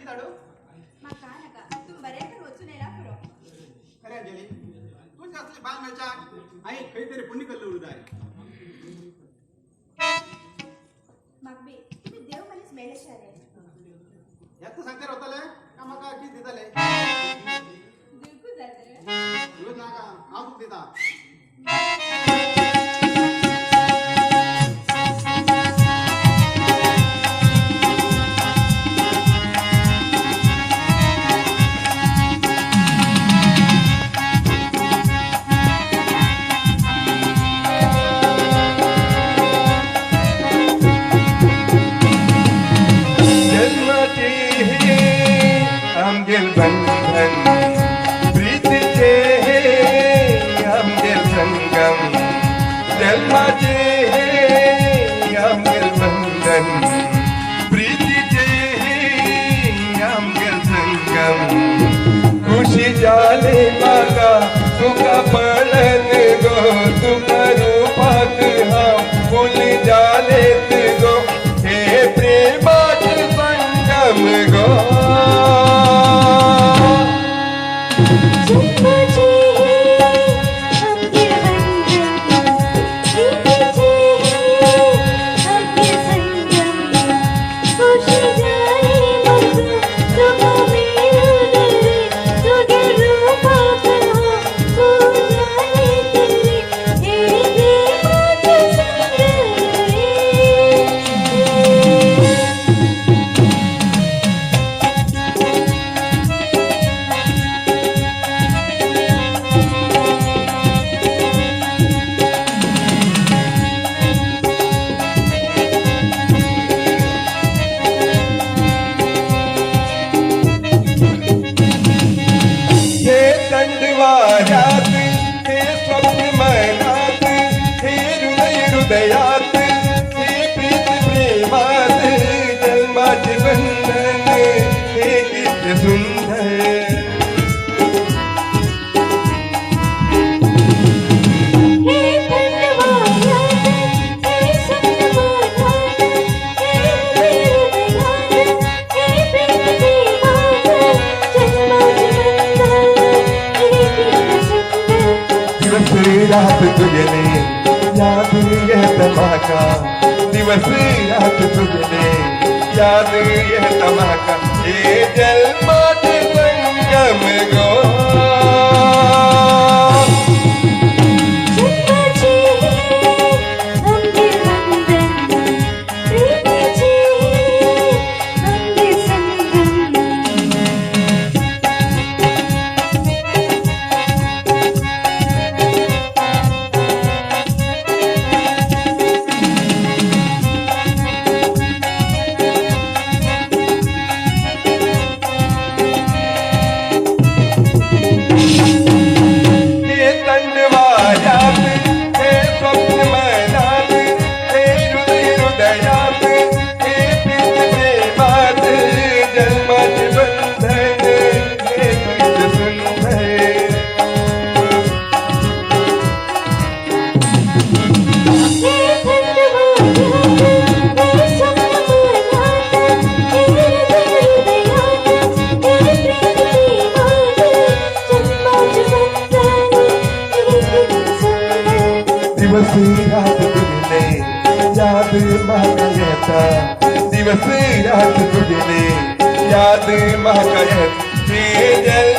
ताडू म्हाका नाका तूं बरें तर वचून येयला पुरो खरें अंजली तूं असली बाल मेळच्या हांवें खंय तरी पुण्य केल्लो उरताय म्हाका बी तुमी देव मनीस मेळ्ळे शारे ह्याच सांगल्यार वतले का म्हाका कितें दिताले दिवकूच जाय रे दिवच नाका हांव तुका दिता आमगेल बंधन प्रीतीचे आमगेल संगम जन्माचे आमगेल बंधन प्रीतीचे आमगेल संगम खुशी जाले म्हाका तुका पळन गो तुका रूपाक हांव फूल जालेत गो हे प्रेमाचे संगम गो हृदयात हे प्रीत प्रेमात जन्माचे बंधन हे गीत सुंदर रात तुझे याद यह धमाका दिवस रात तुझे याद यह धमाका ये जन्माचे संगम गो दिवस रात तुझे याद म्हाका येता दिवस रात तुझे याद म्हाका येता